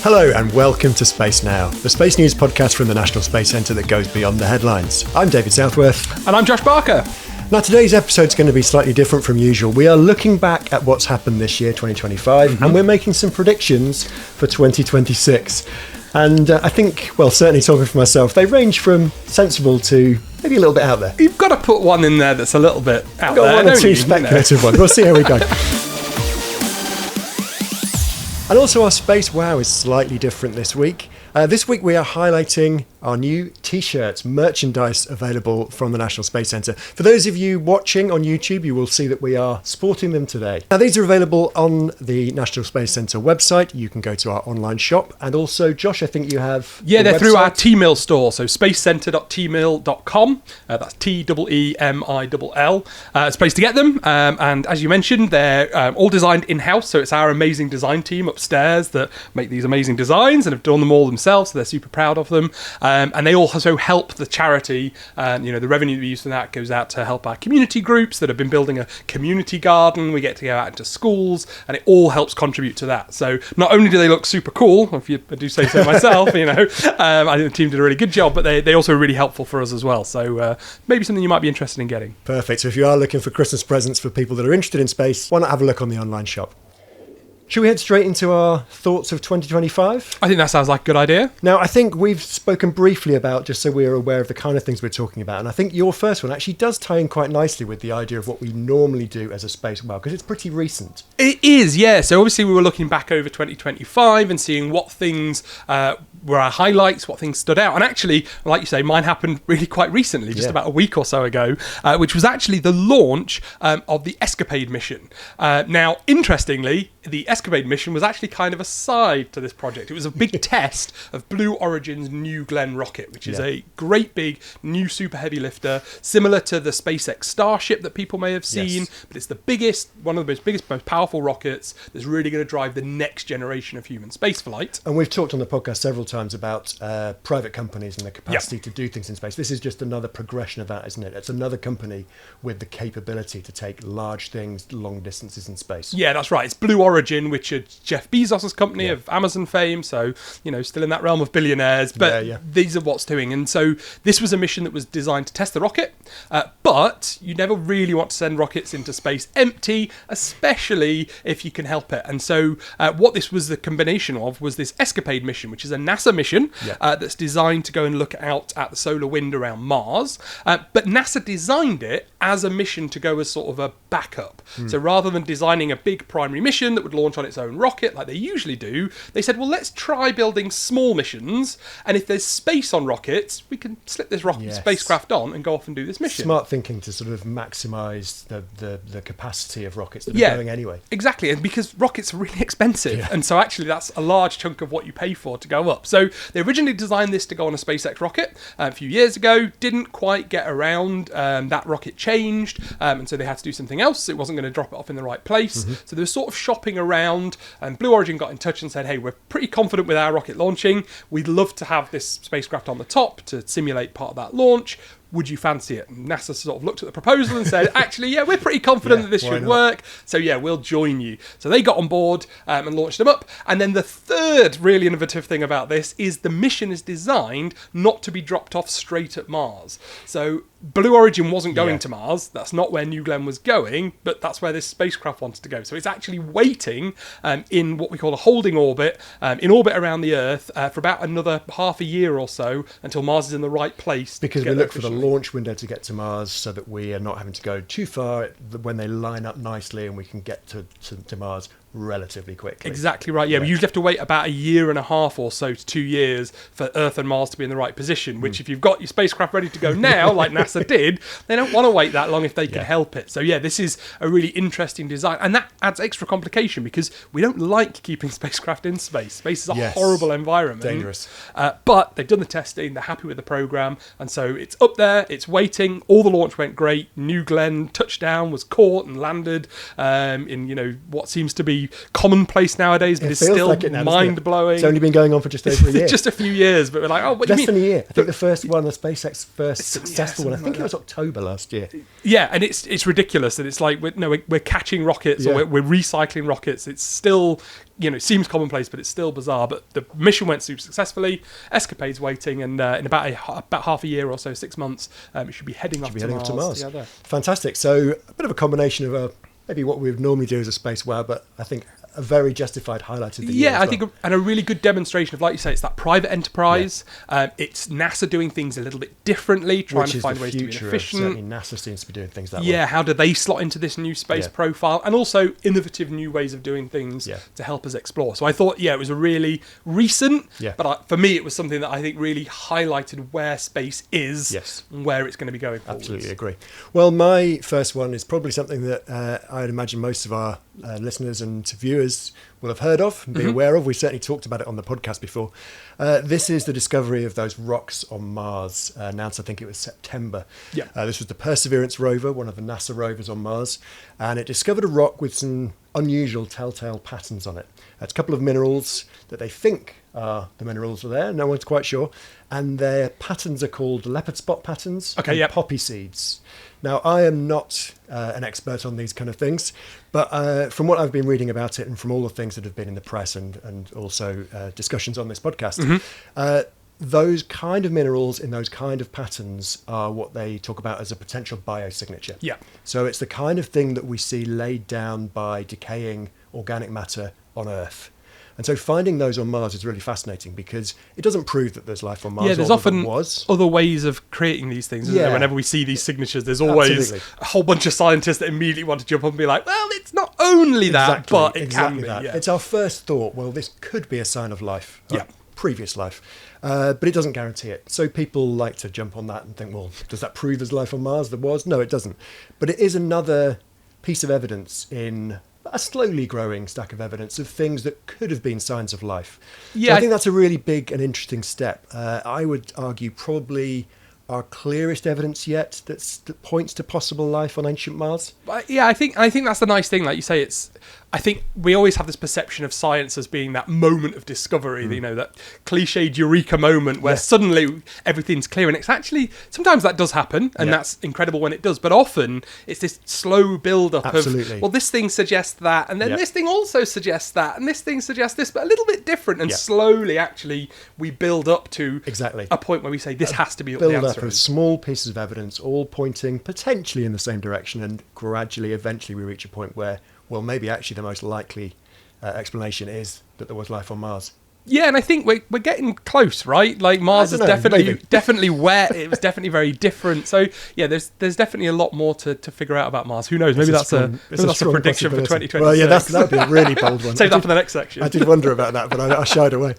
Hello and welcome to Space Now, the space news podcast from the National Space Centre that goes beyond the headlines. I'm David Southworth. And I'm Josh Barker. Now today's episode is going to be slightly different from usual. We are looking back at what's happened this year, 2025, and we're making some predictions for 2026. And I think, well, certainly talking for myself, they range from sensible to maybe a little bit out there. You've got to put one in there that's a little bit out there. Got one or two speculative ones. We'll see how we go. And also our Space Wow is slightly different this week. This week we are highlighting our new t-shirts, merchandise available from the National Space Centre. For those of you watching on YouTube, you will see that we are sporting them today. Now these are available on the National Space Centre website. You can go to our online shop. And also, Josh, I think you have they're through our T-Mill store, so spacecentre.tmill.com. That's T-E-M-I-L-L. It's a place to get them. And as you mentioned, they're all designed in-house, so it's our amazing design team upstairs that make these amazing designs and have done them all themselves, so they're super proud of them. And they also help the charity, and the revenue we use from that goes out to help our community groups that have been building a community garden. We get to go out into schools, and it all helps contribute to that. So not only do they look super cool, if you do say so myself, I think the team did a really good job, but they also are really helpful for us as well. So maybe something you might be interested in getting. Perfect. So if you are looking for Christmas presents for people that are interested in space, why not have a look on the online shop? Should we head straight into our thoughts of 2025? I think that sounds like a good idea. Now, I think we've spoken briefly about, just so we're aware of the kind of things we're talking about, and I think your first one actually does tie in quite nicely with the idea of what we normally do as a Space Wow, because it's pretty recent. It is, yeah. So obviously we were looking back over 2025 and seeing what things were our highlights, what things stood out. And actually, like you say, mine happened really quite recently, just about a week or so ago, which was actually the launch of the Escapade mission. Now, interestingly, the Escapade mission was actually kind of a side to this project. It was a big test of Blue Origin's New Glenn rocket, which is a great big new super heavy lifter, similar to the SpaceX Starship that people may have seen, but it's the biggest, one of the biggest, most powerful rockets that's really going to drive the next generation of human spaceflight. And we've talked on the podcast several times about private companies and the capacity to do things in space. This is just another progression of that, isn't it? It's another company with the capability to take large things long distances in space. Yeah, that's right. It's Blue Origin, which is Jeff Bezos' company of Amazon fame, so still in that realm of billionaires, but these are what's doing. And so this was a mission that was designed to test the rocket, but you never really want to send rockets into space empty, especially if you can help it. And so what this was the combination of was this Escapade mission, which is a NASA mission that's designed to go and look out at the solar wind around Mars, but NASA designed it as a mission to go as sort of a backup. So rather than designing a big primary mission that would launch on its own rocket like they usually do, they said, well, let's try building small missions, and if there's space on rockets, we can slip this spacecraft on and go off and do this mission. Smart thinking to sort of maximise the capacity of rockets that are going anyway. Exactly, and because rockets are really expensive, and so actually that's a large chunk of what you pay for to go up. So they originally designed this to go on a SpaceX rocket a few years ago, didn't quite get around, that rocket changed, and so they had to do something else. It wasn't going to drop it off in the right place, so they were sort of shopping around, and Blue Origin got in touch and said, hey, we're pretty confident with our rocket launching, we'd love to have this spacecraft on the top to simulate part of that launch. Would you fancy it? And NASA sort of looked at the proposal and said, actually, we're pretty confident that this should work. So we'll join you. So they got on board and launched them up. And then the third really innovative thing about this is the mission is designed not to be dropped off straight at Mars. So Blue Origin wasn't going to Mars. That's not where New Glenn was going, but that's where this spacecraft wanted to go. So it's actually waiting in what we call a holding orbit, in orbit around the Earth for about another half a year or so until Mars is in the right place. Because we look for the launch window to get to Mars so that we are not having to go too far when they line up nicely and we can get to Mars relatively quickly. Exactly right. We usually have to wait about a year and a half or so to 2 years for Earth and Mars to be in the right position, which if you've got your spacecraft ready to go now, like NASA did, they don't want to wait that long if they can help it. So this is a really interesting design, and that adds extra complication because we don't like keeping spacecraft in space. Space is a horrible environment. Dangerous. But they've done the testing, they're happy with the program, and so it's up there, it's waiting. All the launch went great. New Glenn touchdown was caught and landed in what seems to be pretty commonplace nowadays, but It it's feels still like it now, doesn't it? mind-blowing. It's only been going on for just over a year. Just a few years, but we're like, oh, what do you Less mean? than a year. I think the first one, the SpaceX first It's- successful yeah, one, I something think like it was October last year. Yeah, and it's ridiculous that it's like we're catching rockets, Yeah. or we're recycling rockets. It's still, it seems commonplace, but it's still bizarre. But the mission went super successfully. Escapade's waiting, and in about half a year or so, 6 months, it should be heading off to Mars. Yeah, there. Fantastic. So a bit of a combination of maybe what we would normally do as a space wow, but I think a very justified highlight of the year. Yeah, I think, and a really good demonstration of, like you say, it's that private enterprise. It's NASA doing things a little bit differently, trying to find ways to be efficient. Certainly NASA seems to be doing things that way. Yeah, how do they slot into this new space profile? And also innovative new ways of doing things to help us explore. So I thought, it was a really recent, but for me, it was something that I think really highlighted where space is and where it's going to be going forward. Absolutely agree. Well, my first one is probably something that I'd imagine most of our listeners and viewers will have heard of and be aware of. We certainly talked about it on the podcast before. This is the discovery of those rocks on Mars, announced I think it was September. This was the Perseverance rover, one of the NASA rovers on Mars, and it discovered a rock with some unusual telltale patterns on it. It's a couple of minerals that they think are the minerals are there, no one's quite sure, and their patterns are called leopard spot patterns and poppy seeds. Now, I am not an expert on these kind of things, but from what I've been reading about it and from all the things that have been in the press and also discussions on this podcast, those kind of minerals in those kind of patterns are what they talk about as a potential biosignature. So it's the kind of thing that we see laid down by decaying organic matter on Earth. And so finding those on Mars is really fascinating because it doesn't prove that there's life on Mars. Yeah, there's often other ways of creating these things, isn't there? Whenever we see these signatures, there's always a whole bunch of scientists that immediately want to jump up and be like, well, it's not only that, but it can be. That. It's our first thought, well, this could be a sign of life, previous life, but it doesn't guarantee it. So people like to jump on that and think, well, does that prove there's life on Mars? There was? No, it doesn't. But it is another piece of evidence in a slowly growing stack of evidence of things that could have been signs of life. So I think that's a really big and interesting step. I would argue probably our clearest evidence yet that points to possible life on ancient Mars. I think that's the nice thing. Like you say, I think we always have this perception of science as being that moment of discovery, that cliched eureka moment where suddenly everything's clear. And it's actually, sometimes that does happen, and that's incredible when it does. But often it's this slow build-up of, well, this thing suggests that, and then this thing also suggests that, and this thing suggests this, but a little bit different. And slowly, actually, we build up to a point where we say, this has to be what the answer is. Of small pieces of evidence, all pointing potentially in the same direction, and gradually, eventually, we reach a point where, well, maybe actually the most likely explanation is that there was life on Mars. Yeah, and I think we're getting close, right? Like Mars is definitely wet. It was definitely very different. So yeah, there's definitely a lot more to figure out about Mars. Who knows? Maybe that's a prediction for 2026. Well, yeah, that'd be a really bold one. Save that for the next section. I did wonder about that, but I shied away.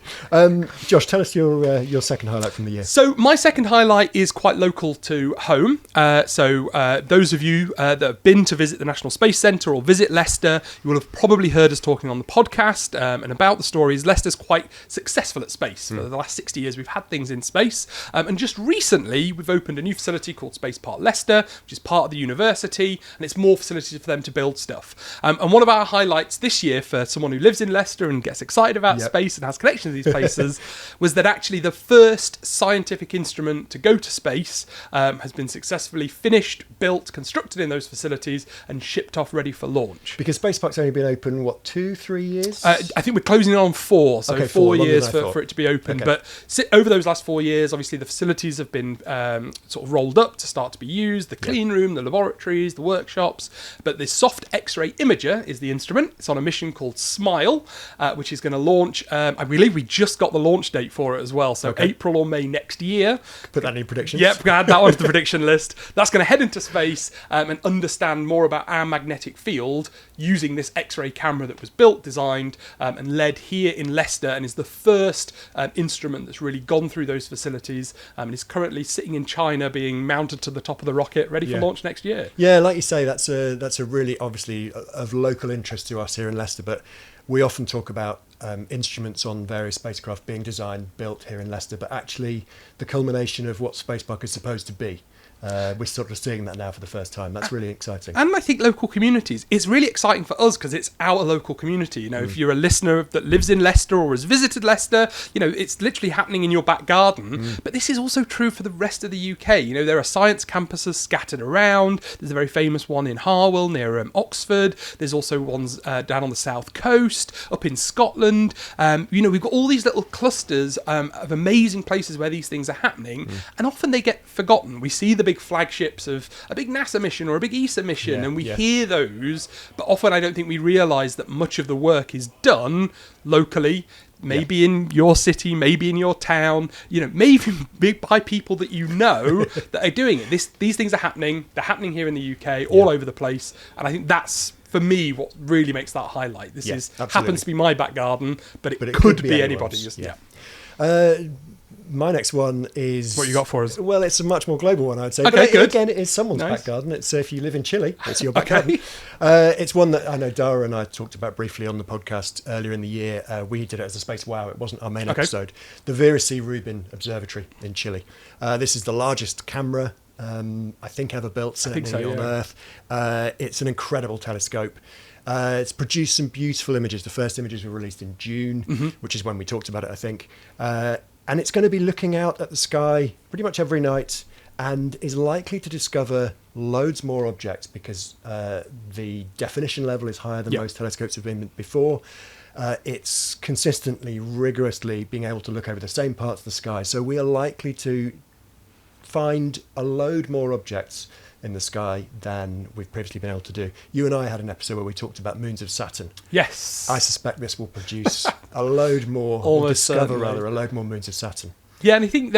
Josh, tell us your second highlight from the year. So my second highlight is quite local to home. So those of you that have been to visit the National Space Centre or visit Leicester, you will have probably heard us talking on the podcast and about the stories. Leicester's quite successful at space. For the last 60 years, we've had things in space. And just recently, we've opened a new facility called Space Park Leicester, which is part of the university, and it's more facilities for them to build stuff. And one of our highlights this year for someone who lives in Leicester and gets excited about space and has connections to these places was that actually the first scientific instrument to go to space has been successfully finished, built, constructed in those facilities, and shipped off ready for launch. Because Space Park's only been open, 2-3 years? I think we're closing in on 4, so 4 years for it to be open. But over those last 4 years, obviously the facilities have been sort of rolled up to start to be used, the clean room, the laboratories, the workshops. But the soft X-ray imager is the instrument. It's on a mission called SMILE, which is going to launch. I believe we just got the launch date for it as well, so April or May next year. Put that in your predictions. Yep, add that onto the prediction list. That's going to head into space and understand more about our magnetic field using this X-ray camera that was built, designed, and led here in Leicester, and is the first instrument that's really gone through those facilities and is currently sitting in China being mounted to the top of the rocket, ready for launch next year. Yeah, like you say, that's a really, obviously, of local interest to us here in Leicester, but we often talk about instruments on various spacecraft being designed, built here in Leicester, but actually the culmination of what Space Park is supposed to be. We're sort of seeing that now for the first time. That's really exciting. And I think local communities, it's really exciting for us because it's our local community. You know, if you're a listener that lives in Leicester or has visited Leicester, you know, it's literally happening in your back garden. But this is also true for the rest of the UK. You know, there are science campuses scattered around. There's a very famous one in Harwell near Oxford. There's also ones down on the south coast, up in Scotland. You know, we've got all these little clusters of amazing places where these things are happening. And often they get forgotten. We see the big flagships of a big NASA mission or a big ESA mission, and we hear those, but often I don't think we realise that much of the work is done locally, maybe in your city, maybe in your town, you know, maybe by people that you know that are doing it. These things are happening. They're happening here in the UK, all over the place, and I think that's, for me, what really makes that highlight. This happens to be my back garden, but it could be anybody's. My next one is... What you got for us? Well, it's a much more global one, I'd say. Okay, good. Again, it is someone's back garden. It's if you live in Chile, it's your back garden. It's one that I know Dara and I talked about briefly on the podcast earlier in the year. We did it as a Space Wow. It wasn't our main episode. The bsky Rubin Observatory in Chile. This is the largest camera I think ever built, certainly on Earth. It's an incredible telescope. It's produced some beautiful images. The first images were released in June, which is when we talked about it, I think. And it's going to be looking out at the sky pretty much every night and is likely to discover loads more objects because the definition level is higher than most telescopes have been before. It's consistently, rigorously being able to look over the same parts of the sky. So we are likely to find a load more objects in the sky than we've previously been able to do. You and I had an episode where we talked about moons of Saturn. Yes. I suspect this will produce a load more, or discover rather, a load more moons of Saturn. Yeah, and I think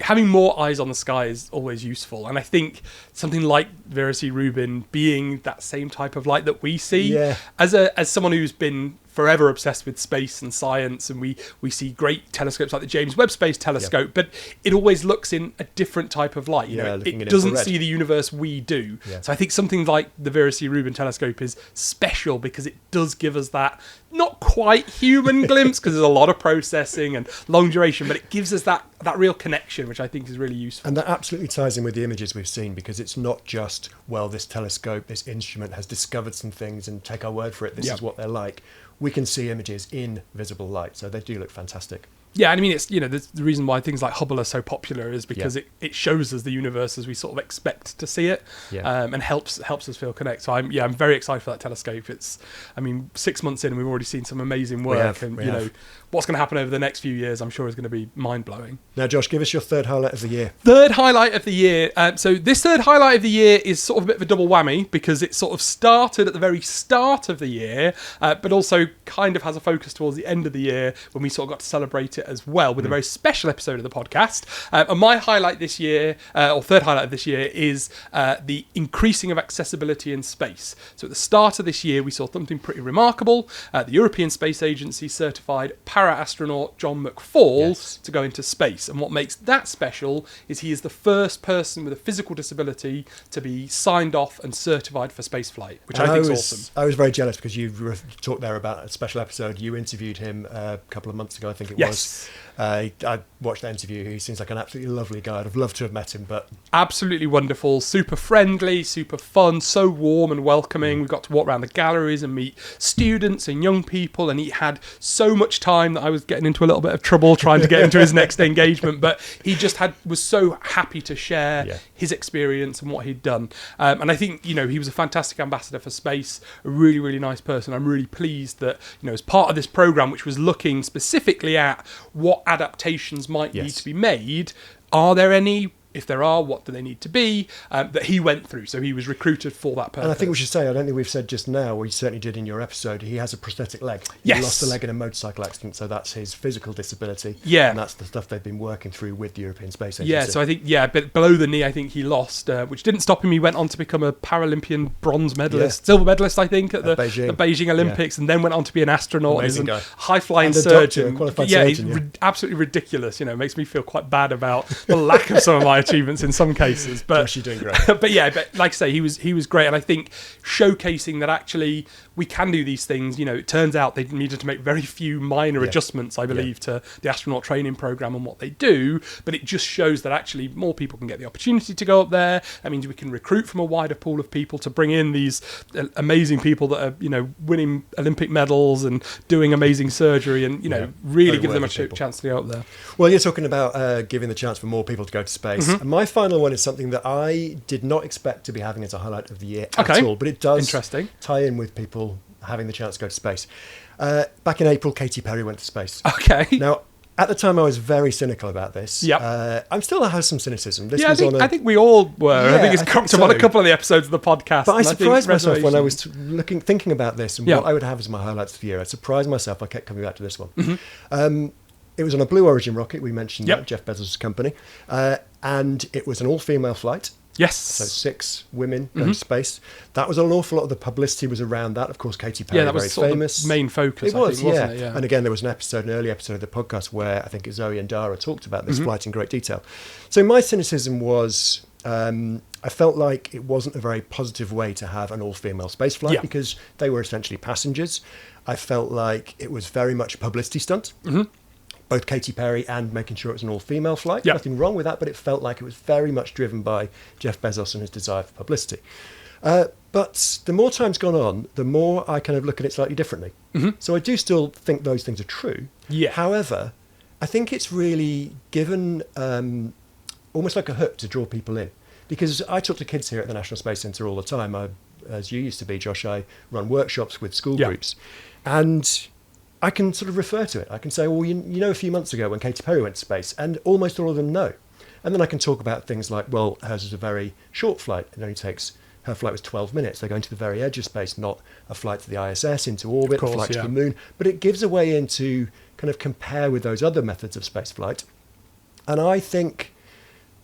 having more eyes on the sky is always useful. And I think something like bsky Rubin being that same type of light that we see, as someone who's been forever obsessed with space and science, and we see great telescopes like the James Webb Space Telescope, but it always looks in a different type of light. You know, it doesn't see the universe we do. So I think something like the bsky Rubin telescope is special because it does give us that not quite human glimpse, because there's a lot of processing and long duration, but it gives us that real connection, which I think is really useful. And that absolutely ties in with the images we've seen, because it's not just, well, this telescope, this instrument has discovered some things and take our word for it, this is what they're like. We can see images in visible light, so they do look fantastic. Yeah, and I mean, it's, you know, the reason why things like Hubble are so popular is because it shows us the universe as we sort of expect to see it, and helps us feel connected. So I'm very excited for that telescope. It's, I mean, 6 months in and we've already seen some amazing work, you know, what's going to happen over the next few years, I'm sure, is going to be mind-blowing. Now, Josh, give us your third highlight of the year. Third highlight of the year. So this third highlight of the year is sort of a bit of a double whammy, because it sort of started at the very start of the year, but also kind of has a focus towards the end of the year when we sort of got to celebrate it as well with a very special episode of the podcast. And my highlight this year, or third highlight of this year, is the increasing of accessibility in space. So at the start of this year, we saw something pretty remarkable. The European Space Agency certified para-astronaut John McFall to go into space. And what makes that special is he is the first person with a physical disability to be signed off and certified for spaceflight, which I think is awesome. I was very jealous because you talked there about a special episode. You interviewed him a couple of months ago, I think it was. I watched that interview. He seems like an absolutely lovely guy. I'd love to have met him, but... Absolutely wonderful, super friendly, super fun, so warm and welcoming. We got to walk around the galleries and meet students and young people, and he had so much time that I was getting into a little bit of trouble trying to get into his next engagement, but he just was so happy to share his experience and what he'd done. And I think, you know, he was a fantastic ambassador for space, a really, really nice person. I'm really pleased that, you know, as part of this program, which was looking specifically at what adaptations might need to be made, are there any? If there are, what do they need to be? That he went through. So he was recruited for that purpose. And I think we should say, I don't think we've said just now, or you certainly did in your episode, he has a prosthetic leg. He lost a leg in a motorcycle accident, so that's his physical disability. Yeah. And that's the stuff they've been working through with the European Space Agency. Yeah, so I think, but below the knee, I think he lost, which didn't stop him. He went on to become a Paralympian bronze medalist, silver medalist, I think, at the Beijing Olympics, and then went on to be an astronaut. Amazing guy. High-flying surgeon. Qualified surgeon, absolutely ridiculous. You know, makes me feel quite bad about the lack of some of my my achievements in some cases. But Josh, you're doing great. but like I say, he was great, and I think showcasing that actually we can do these things. It turns out they needed to make very few minor adjustments, I believe, to the astronaut training program and what they do. But it just shows that actually more people can get the opportunity to go up there. That means we can recruit from a wider pool of people to bring in these amazing people that are winning Olympic medals and doing amazing surgery, and really give them a chance to go up there. Well, you're talking about giving the chance for more people to go to space. And my final one is something that I did not expect to be having as a highlight of the year at all, but it does tie in with people having the chance to go to space. Back in April, Katy Perry went to space. Okay. Now, at the time, I was very cynical about this. Yeah. I'm still have some cynicism. I think we all were. I think it's cropped up on a couple of the episodes of the podcast. But I surprised myself when I was thinking about this and what I would have as my highlights of the year. I surprised myself. I kept coming back to this one. It was on a Blue Origin rocket. We mentioned that, Jeff Bezos' company. And it was an all-female flight. Yes. So 6 women going to space. That was an awful lot of the publicity was around that. Of course, Katy Perry, that was very sort famous. Of the main focus, wasn't it? Yeah. And again, there was an early episode of the podcast where I think Zoe and Dara talked about this flight in great detail. So my cynicism was I felt like it wasn't a very positive way to have an all-female space flight because they were essentially passengers. I felt like it was very much a publicity stunt. Both Katy Perry and making sure it was an all-female flight. Nothing wrong with that, but it felt like it was very much driven by Jeff Bezos and his desire for publicity. But the more time's gone on, the more I kind of look at it slightly differently. So I do still think those things are true. However, I think it's really given almost like a hook to draw people in. Because I talk to kids here at the National Space Centre all the time. As you used to be, Josh, I run workshops with school groups. And I can sort of refer to it. I can say, well, you know, a few months ago when Katy Perry went to space, and almost all of them know. And then I can talk about things like, well, hers is a very short flight. Her flight was 12 minutes. They're going to the very edge of space, not a flight to the ISS, into orbit, a flight to the moon. But it gives a way in to kind of compare with those other methods of space flight. And I think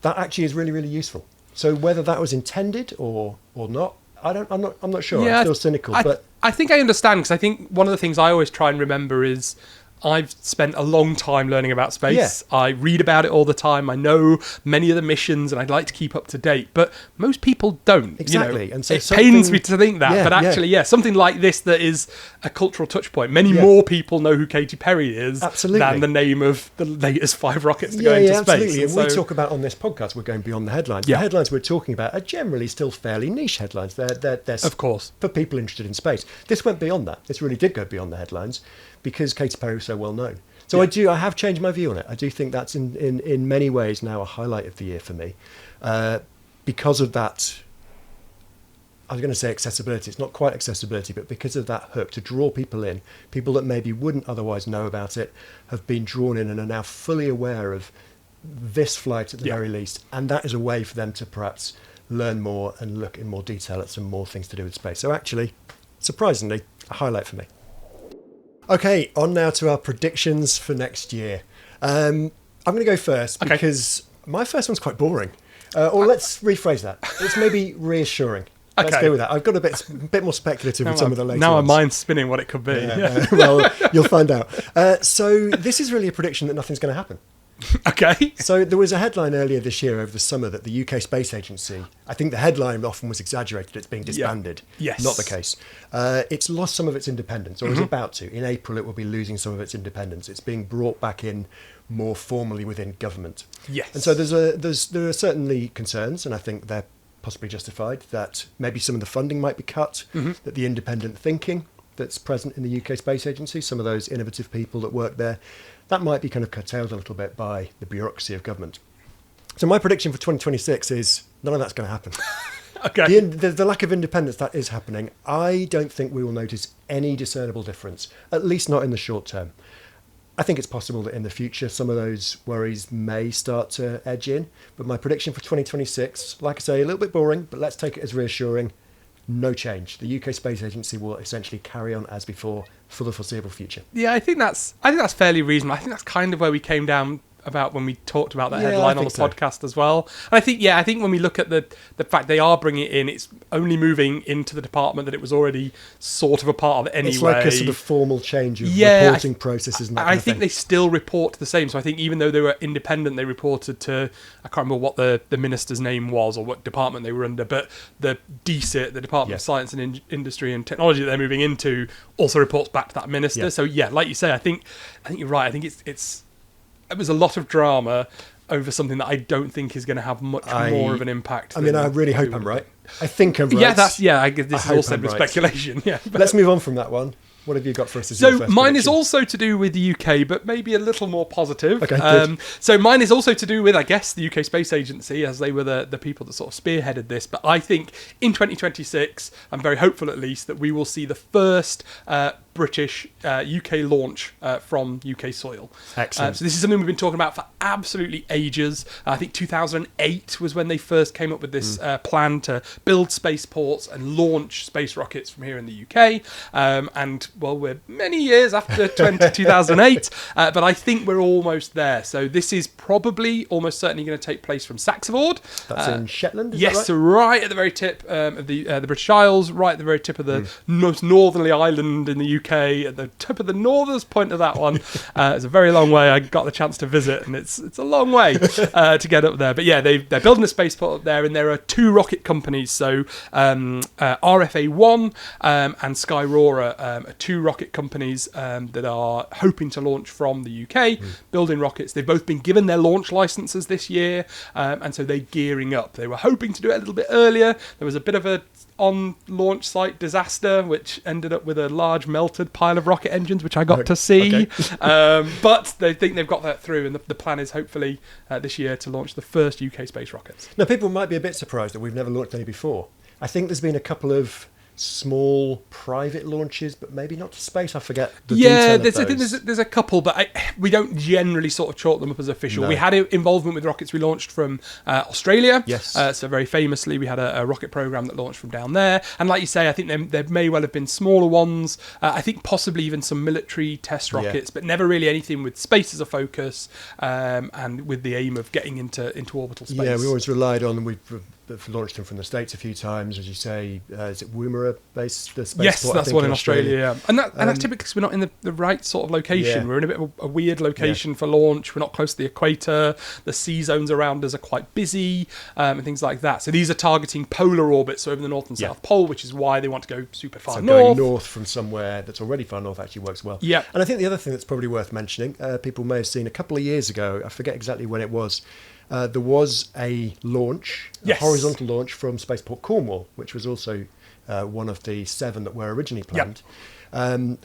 that actually is really, really useful. So whether that was intended or not, I'm not sure. Yeah, I'm still cynical. But I think I understand, because I think one of the things I always try and remember is I've spent a long time learning about space. I read about it all the time. I know many of the missions, and I'd like to keep up to date. But most people don't. Exactly. And so it pains me to think that. But actually, something like this that is a cultural touch point. Many more people know who Katy Perry is than the name of the latest 5 rockets to go into space. Absolutely. And we talk about on this podcast, we're going beyond the headlines. The headlines we're talking about are generally still fairly niche headlines. They're of course, for people interested in space. This went beyond that. This really did go beyond the headlines, because Katy Perry was so well known. So I have changed my view on it. I do think that's in many ways now a highlight of the year for me. Because of that, I was going to say accessibility. It's not quite accessibility, but because of that hook to draw people in, people that maybe wouldn't otherwise know about it have been drawn in and are now fully aware of this flight at the very least. And that is a way for them to perhaps learn more and look in more detail at some more things to do with space. So actually, surprisingly, a highlight for me. Okay, on now to our predictions for next year. I'm going to go first because my first one's quite boring. Or let's rephrase that. It's maybe reassuring. Let's go with that. I've got a bit more speculative with some of the later Now ones. my mind's spinning what it could be. Well, you'll find out. So this is really a prediction that nothing's going to happen. Okay. So there was a headline earlier this year over the summer that the UK Space Agency, I think the headline often was exaggerated, it's being disbanded. Yes. Not the case. It's lost some of its independence, or is about to. In April, it will be losing some of its independence. It's being brought back in more formally within government. Yes. And so there are certainly concerns, and I think they're possibly justified, that maybe some of the funding might be cut, that the independent thinking that's present in the UK Space Agency, some of those innovative people that work there, that might be kind of curtailed a little bit by the bureaucracy of government. So my prediction for 2026 is none of that's going to happen. Okay. The lack of independence that is happening, I don't think we will notice any discernible difference, at least not in the short term. I think it's possible that in the future some of those worries may start to edge in, but my prediction for 2026, like I say, a little bit boring, but let's take it as reassuring. No change. The UK Space Agency will essentially carry on as before for the foreseeable future. Yeah, I think that's fairly reasonable. I think that's kind of where we came down about when we talked about that Yeah, headline I on the think so. podcast as well. And I think when we look at the fact they are bringing it in, it's only moving into the department that it was already sort of a part of anyway. It's like a sort of formal change of Yeah, reporting processes and that kind I of think thing. they still report the same. So I think even though they were independent, they reported to, I can't remember what the minister's name was or what department they were under, but the DSIT, the Department of Science and Industry and Technology that they're moving into, also reports back to that minister. Yeah. So yeah, like you say, I think you're right. I think it was a lot of drama over something that I don't think is going to have much more of an impact. I mean, I really hope I'm right. I think I'm right. I guess this is all said with speculation. Yeah, but let's move on from that one. What have you got for us? So mine is also to do with the UK, but maybe a little more positive. Okay, good. So mine is also to do with, I guess, the UK Space Agency, as they were the people that sort of spearheaded this. But I think in 2026, I'm very hopeful at least, that we will see the first British UK launch from UK soil. Excellent. So this is something we've been talking about for absolutely ages. I think 2008 was when they first came up with this plan to build spaceports and launch space rockets from here in the UK. And, well, we're many years after 2008, but I think we're almost there. So this is probably almost certainly going to take place from Saxford. That's in Shetland, is yes, that right? so right at the very tip of the British Isles, right at the very tip of the most northerly island in the UK, at the tip of the northernest point of that one. It's a very long way. I got the chance to visit, and it's a long way to get up there. But yeah, they're building a spaceport up there, and there are two rocket companies. So RFA-1 and Skyrora are two rocket companies that are hoping to launch from the UK, building rockets. They've both been given their launch licenses this year, and so they're gearing up. They were hoping to do it a little bit earlier. There was a bit of a on launch site disaster, which ended up with a large melted pile of rocket engines, which I got to see. Okay. But they think they've got that through, and the plan is hopefully this year to launch the first UK space rockets. Now, people might be a bit surprised that we've never launched any before. I think there's been a couple of small private launches, but maybe not to space. I forget the detail of those. I think there's a couple, but we don't generally sort of chalk them up as official. No. We had involvement with rockets we launched from Australia. Yes. So very famously, we had a rocket program that launched from down there. And like you say, I think there may well have been smaller ones. I think possibly even some military test rockets, but never really anything with space as a focus, and with the aim of getting into orbital space. Yeah, we always relied on, we've launched them from the States a few times, as you say. Is it Woomera based? The spaceport, yes, that's one in Australia. Yeah. And that's typically because we're not in the right sort of location. Yeah. We're in a bit of a weird location for launch. We're not close to the equator. The sea zones around us are quite busy, and things like that. So these are targeting polar orbits, so over the North and South Pole, which is why they want to go super far north. Going north from somewhere that's already far north actually works well. Yeah. And I think the other thing that's probably worth mentioning, people may have seen a couple of years ago, I forget exactly when it was, there was a launch, a horizontal launch from Spaceport Cornwall, which was also one of the 7 that were originally planned.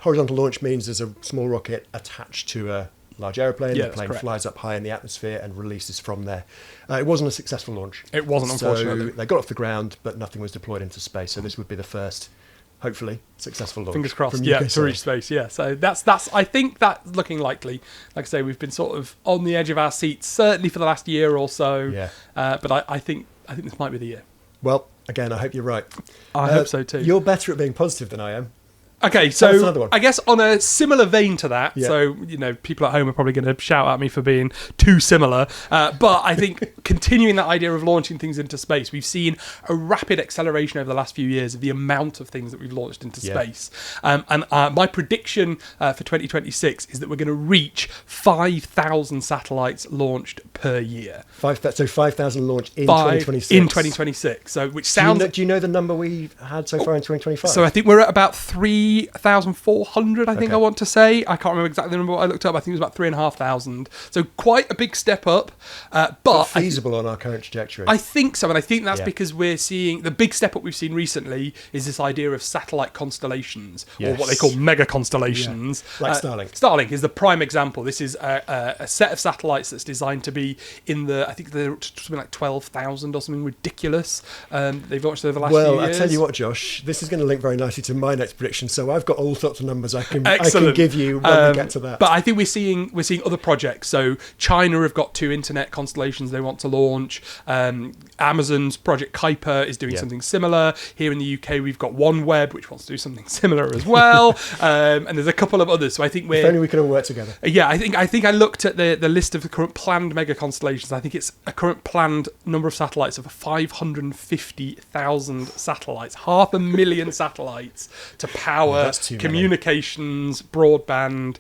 Horizontal launch means there's a small rocket attached to a large aeroplane. The plane flies up high in the atmosphere and releases from there. It wasn't a successful launch. It wasn't, unfortunately. So they got off the ground, but nothing was deployed into space. So this would be the first, hopefully, successful launch. Fingers crossed, from UK to reach space, So that's I think that's looking likely. Like I say, we've been sort of on the edge of our seats, certainly for the last year or so. Yeah. But I think this might be the year. Well, again, I hope you're right. I hope so too. You're better at being positive than I am. Okay, so I guess on a similar vein to that, so, people at home are probably going to shout at me for being too similar, but I think continuing that idea of launching things into space, we've seen a rapid acceleration over the last few years of the amount of things that we've launched into space. And my prediction for 2026 is that we're going to reach 5,000 satellites launched per year. So 5,000 launched in 2026? In 2026, so which sounds... Do you know the number we've had so far in 2025? So I think we're at about 3,400, I think I want to say. I can't remember exactly the number I looked up. I think it was about 3,500. So quite a big step up. But feasible on our current trajectory. I think so. And I think that's because we're seeing... The big step up we've seen recently is this idea of satellite constellations, or what they call mega constellations. Like Starlink. Starlink is the prime example. This is a set of satellites that's designed to be in the... I think they're something like 12,000 or something ridiculous. They've launched over the last few years. Well, I tell you what, Josh, this is going to link very nicely to my next prediction. So So I've got all sorts of numbers I can give you when we get to that. But I think we're seeing other projects. So China have got 2 internet constellations they want to launch. Amazon's Project Kuiper is doing something similar. Here in the UK, we've got OneWeb, which wants to do something similar as well. And there's a couple of others. So I think if only we could all work together. Yeah, I think I looked at the list of the current planned mega constellations. I think it's a current planned number of satellites of 550,000 satellites, 500,000 satellites to power communications, broadband,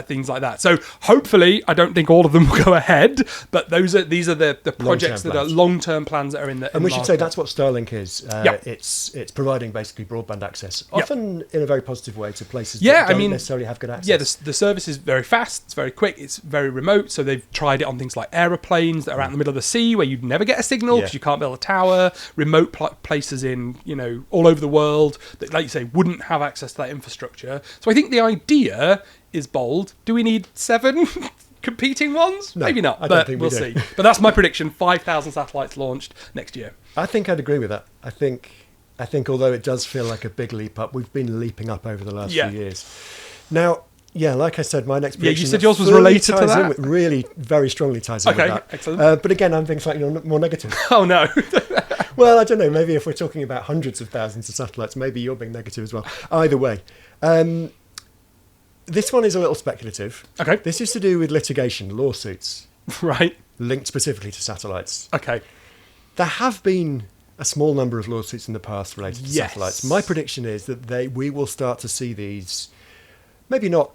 things like that. So hopefully, I don't think all of them will go ahead, but these are the projects that are long-term plans that are in the. And we should say that's what Starlink is. It's providing basically broadband access, often in a very positive way to places that don't necessarily have good access. Yeah, the service is very fast, it's very quick, it's very remote. So they've tried it on things like aeroplanes that are out in the middle of the sea where you'd never get a signal because you can't build a tower. Remote places in all over the world that, like you say, wouldn't have access to that infrastructure. So I think the idea is bold. Do we need 7 competing ones? No, maybe not, I but don't think we'll see. But that's my prediction: 5,000 satellites launched next year. I think I'd agree with that. I think although it does feel like a big leap up, we've been leaping up over the last few years. Now, like I said, my next prediction... Yeah, you said yours was related to that? Really very strongly ties in with that. Excellent. But again, I'm being slightly more negative. Oh, no. Well, I don't know. Maybe if we're talking about hundreds of thousands of satellites, maybe you're being negative as well. Either way. This one is a little speculative. Okay. This is to do with litigation, lawsuits. Right. Linked specifically to satellites. Okay. There have been a small number of lawsuits in the past related to satellites. My prediction is that we will start to see these, maybe not,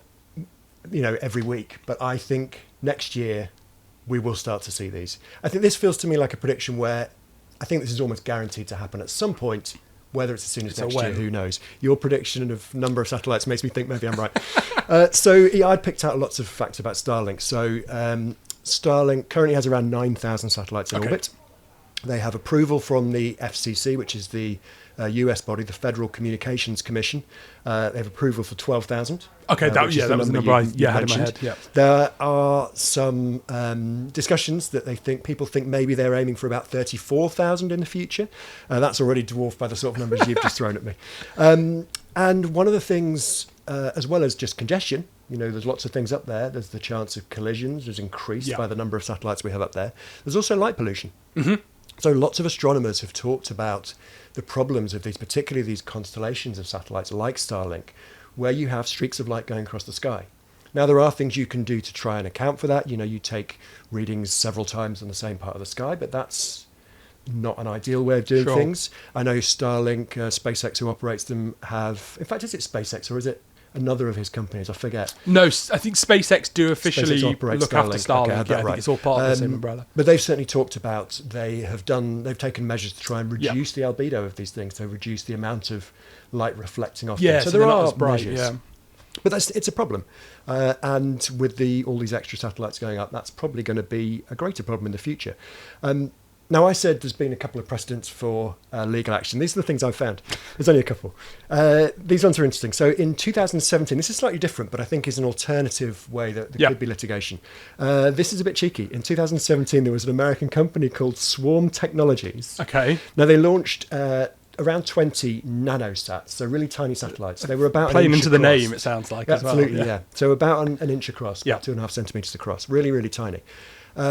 every week, but I think next year we will start to see these. I think this feels to me like a prediction where I think this is almost guaranteed to happen at some point. Whether it's as soon as next year, who knows? Your prediction of number of satellites makes me think maybe I'm right. I'd picked out lots of facts about Starlink. So Starlink currently has around 9,000 satellites in orbit. They have approval from the FCC, which is the US body, the Federal Communications Commission. They have approval for 12,000. Okay, that was the number I had in my head. Yeah. There are some discussions that people think maybe they're aiming for about 34,000 in the future. That's already dwarfed by the sort of numbers you've just thrown at me. And one of the things, as well as just congestion, there's lots of things up there. There's the chance of collisions is increased by the number of satellites we have up there. There's also light pollution. Mm-hmm. So lots of astronomers have talked about the problems of particularly these constellations of satellites like Starlink, where you have streaks of light going across the sky. Now, there are things you can do to try and account for that. You take readings several times on the same part of the sky, but that's not an ideal way of doing things. I know Starlink, SpaceX, who operates them, in fact, is it SpaceX or is it another of his companies? I forget. No, I think SpaceX do officially look after Starlink. Okay, I think it's all part of the same umbrella. But they've certainly talked about they've taken measures to try and reduce the albedo of these things, to reduce the amount of light reflecting off them. So there are measures. Yeah. But it's a problem. And with all these extra satellites going up, that's probably going to be a greater problem in the future. Now, I said there's been a couple of precedents for legal action. These are the things I've found. There's only a couple. These ones are interesting. So in 2017, this is slightly different, but I think is an alternative way that there could be litigation. This is a bit cheeky. In 2017, there was an American company called Swarm Technologies. Okay. Now, they launched around 20 nanosats, so really tiny satellites. They were about playing an inch into across. The name, it sounds like. Absolutely, as well. So about an inch across, about 2.5 centimetres across. Really, really tiny.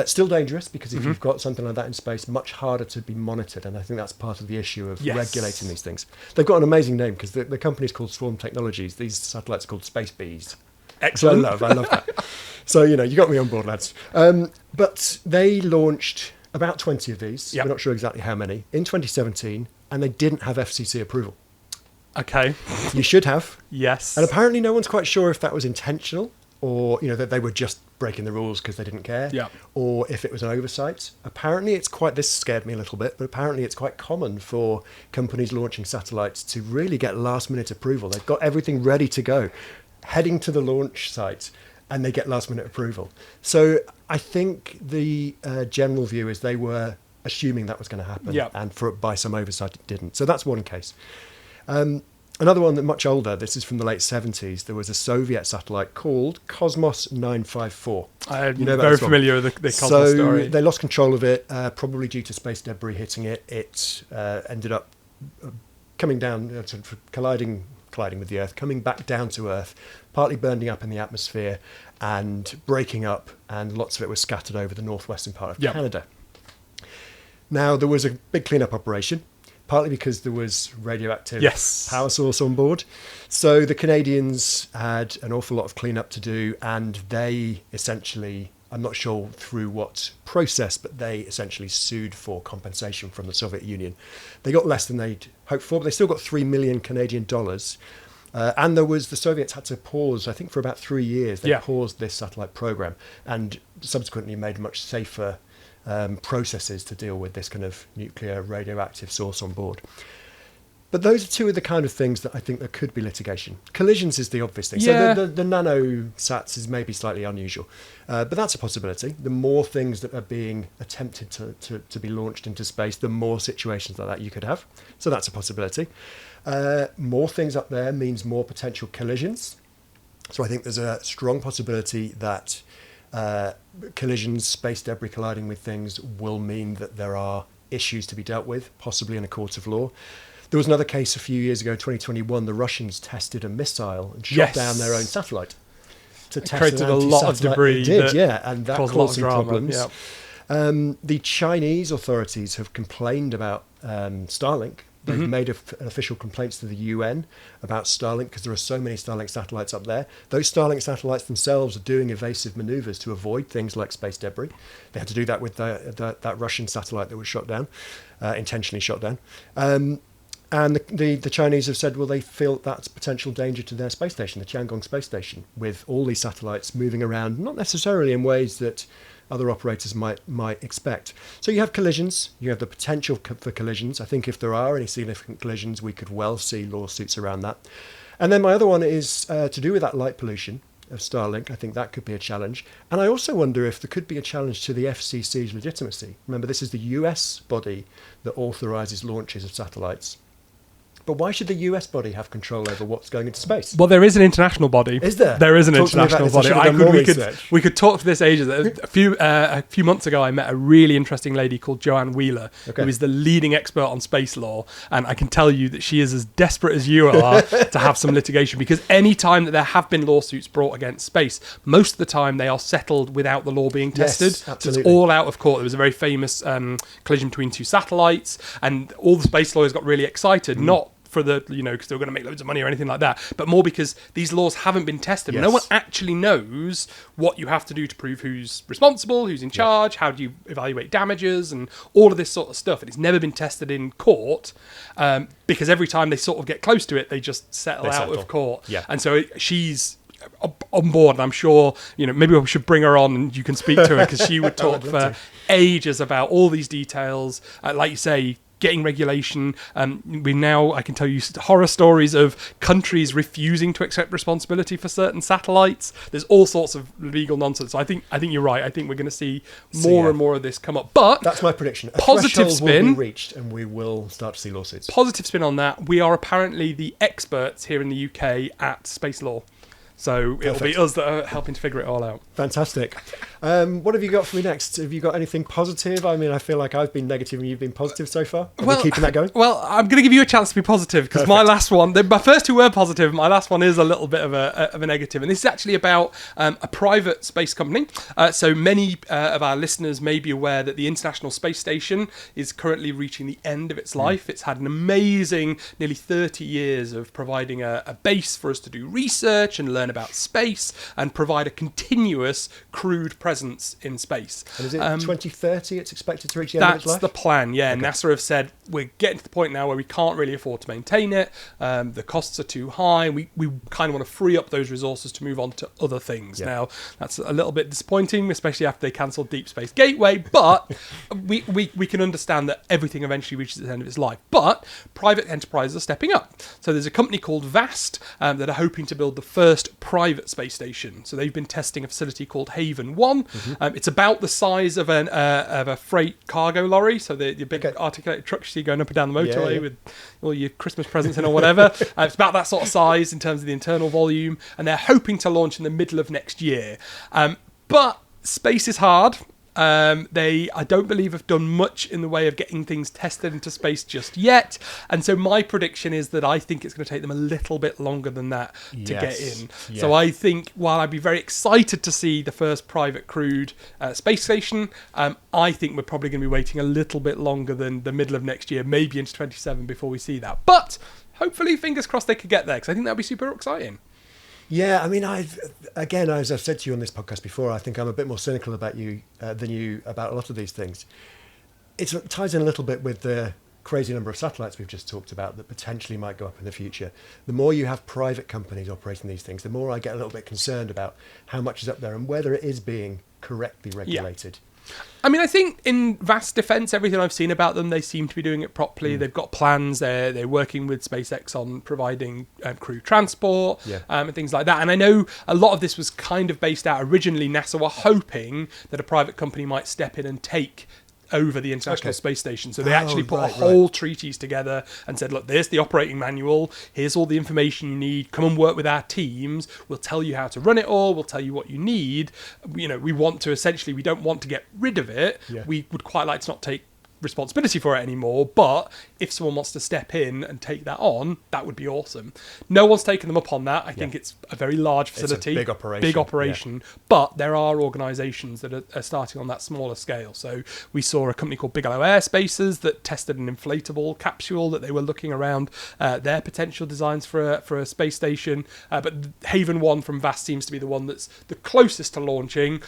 Still dangerous because if you've got something like that in space, much harder to be monitored. And I think that's part of the issue of regulating these things. They've got an amazing name because the company's called Swarm Technologies. These satellites are called Space Bees. Excellent. I love that. So, you got me on board, lads. But they launched about 20 of these. We're not sure exactly how many in 2017, and they didn't have FCC approval. Okay. You should have. Yes. And apparently no one's quite sure if that was intentional, or that they were just breaking the rules because they didn't care, or if it was an oversight. Apparently this scared me a little bit, but apparently it's quite common for companies launching satellites to really get last minute approval. They've got everything ready to go, heading to the launch site, and they get last minute approval. So I think the general view is they were assuming that was going to happen, and by some oversight it didn't. So that's one case. Another one that's much older, this is from the late 70s, there was a Soviet satellite called Cosmos 954. I'm very familiar with the Cosmos story. They lost control of it, probably due to space debris hitting it. It ended up coming down, colliding colliding with the Earth, coming back down to Earth, partly burning up in the atmosphere and breaking up, and lots of it was scattered over the northwestern part of Canada. Now, there was a big cleanup operation, partly because there was radioactive power source on board. So the Canadians had an awful lot of cleanup to do, and they essentially, I'm not sure through what process, but they essentially sued for compensation from the Soviet Union. They got less than they'd hoped for, but they still got 3 million Canadian dollars. And the Soviets had to pause, I think for about 3 years, they paused this satellite program and subsequently made much safer processes to deal with this kind of nuclear radioactive source on board. But those are two of the kind of things that I think there could be litigation. Collisions is the obvious thing. So the nanosats is maybe slightly unusual, but that's a possibility. The more things that are being attempted to be launched into space, the more situations like that you could have. So that's a possibility. More things up there means more potential collisions. So I think there's a strong possibility that collisions, space debris colliding with things will mean that there are issues to be dealt with, possibly in a court of law. There was another case a few years ago, 2021, the Russians tested a missile and shot down their own satellite. To test created a lot of debris. It did, and that caused some problems. The Chinese authorities have complained about Starlink. They've made an official complaints to the UN about Starlink because there are so many Starlink satellites up there. Those Starlink satellites themselves are doing evasive maneuvers to avoid things like space debris. They had to do that with that Russian satellite that was shot down, intentionally shot down. And the Chinese have said, well, they feel that's potential danger to their space station, the Tiangong space station, with all these satellites moving around, not necessarily in ways that other operators might expect. So you have collisions, you have the potential for collisions. I think if there are any significant collisions, we could well see lawsuits around that. And then my other one is to do with that light pollution of Starlink. I think that could be a challenge. And I also wonder if there could be a challenge to the FCC's legitimacy. Remember, this is the US body that authorises launches of satellites. But why should the US body have control over what's going into space? Well, there is an international body. Is there? There is an international body. We could talk for this ages. A few months ago, I met a really interesting lady called Joanne Wheeler, who is the leading expert on space law. And I can tell you that she is as desperate as you are to have some litigation, because any time that there have been lawsuits brought against space, most of the time they are settled without the law being tested. Yes, absolutely. So it's all out of court. There was a very famous collision between two satellites, and all the space lawyers got really excited, not for the, because they were going to make loads of money or anything like that, but more because these laws haven't been tested. No one actually knows what you have to do to prove who's responsible, who's in charge, how do you evaluate damages, and all of this sort of stuff. And it's never been tested in court, because every time they sort of get close to it, they just settle out of court. Yeah. And so she's on board, and I'm sure, maybe we should bring her on and you can speak to her, because she would talk for ages about all these details. Like you say, getting regulation. I can tell you horror stories of countries refusing to accept responsibility for certain satellites. There's all sorts of legal nonsense. So I think you're right. I think we're going to see more and more of this come up. But that's my prediction. A positive spin will be reached, and we will start to see lawsuits. Positive spin on that. We are apparently the experts here in the UK at space law. So it'll be us that are helping to figure it all out. Fantastic. What have you got for me next? Have you got anything positive? I mean, I feel like I've been negative and you've been positive so far. Are we keeping that going? Well, I'm going to give you a chance to be positive, because my last one, my first two were positive. My last one is a little bit of a negative. And this is actually about a private space company. So many of our listeners may be aware that the International Space Station is currently reaching the end of its life. It's had an amazing nearly 30 years of providing a base for us to do research and learn about space and provide a continuous crewed presence in space. And is it 2030 it's expected to reach the end of its life? That's the plan, yeah. Okay. NASA have said we're getting to the point now where we can't really afford to maintain it. The costs are too high. We kind of want to free up those resources to move on to other things. Yeah. Now, that's a little bit disappointing, especially after they cancelled Deep Space Gateway, but we can understand that everything eventually reaches the end of its life. But private enterprises are stepping up. So there's a company called VAST that are hoping to build the first private space station. So they've been testing a facility called Haven 1. It's about the size of a freight cargo lorry. So the big articulated trucks you see going up and down the motorway with all your Christmas presents in or whatever. It's about that sort of size in terms of the internal volume. And they're hoping to launch in the middle of next year. But space is hard. I don't believe have done much in the way of getting things tested into space just yet. And so my prediction is that I think it's going to take them a little bit longer than that to get in. Yeah. So I think while I'd be very excited to see the first private crewed space station, I think we're probably going to be waiting a little bit longer than the middle of next year, maybe into 27 before we see that. But hopefully, fingers crossed, they could get there, because I think that'd be super exciting. Yeah, I mean, as I've said to you on this podcast before, I think I'm a bit more cynical about you than you about a lot of these things. It ties in a little bit with the crazy number of satellites we've just talked about that potentially might go up in the future. The more you have private companies operating these things, the more I get a little bit concerned about how much is up there and whether it is being correctly regulated. Yeah. I mean, I think in vast defence, everything I've seen about them, they seem to be doing it properly. They've got plans. They're working with SpaceX on providing crew transport and things like that. And I know a lot of this was kind of based out originally. NASA were hoping that a private company might step in and take over the International Space Station. So they actually put a whole treatise together and said, look, there's the operating manual. Here's all the information you need. Come and work with our teams. We'll tell you how to run it all. We'll tell you what you need. You know, we want to essentially, we don't want to get rid of it. Yeah. We would quite like to not take responsibility for it anymore, but if someone wants to step in and take that on, that would be awesome. No one's taken them up on that. I think it's a very large facility, it's a big operation, but there are organisations that are starting on that smaller scale. So we saw a company called Bigelow Airspaces that tested an inflatable capsule that they were looking around their potential designs for a space station, but Haven 1 from VAST seems to be the one that's the closest to launching.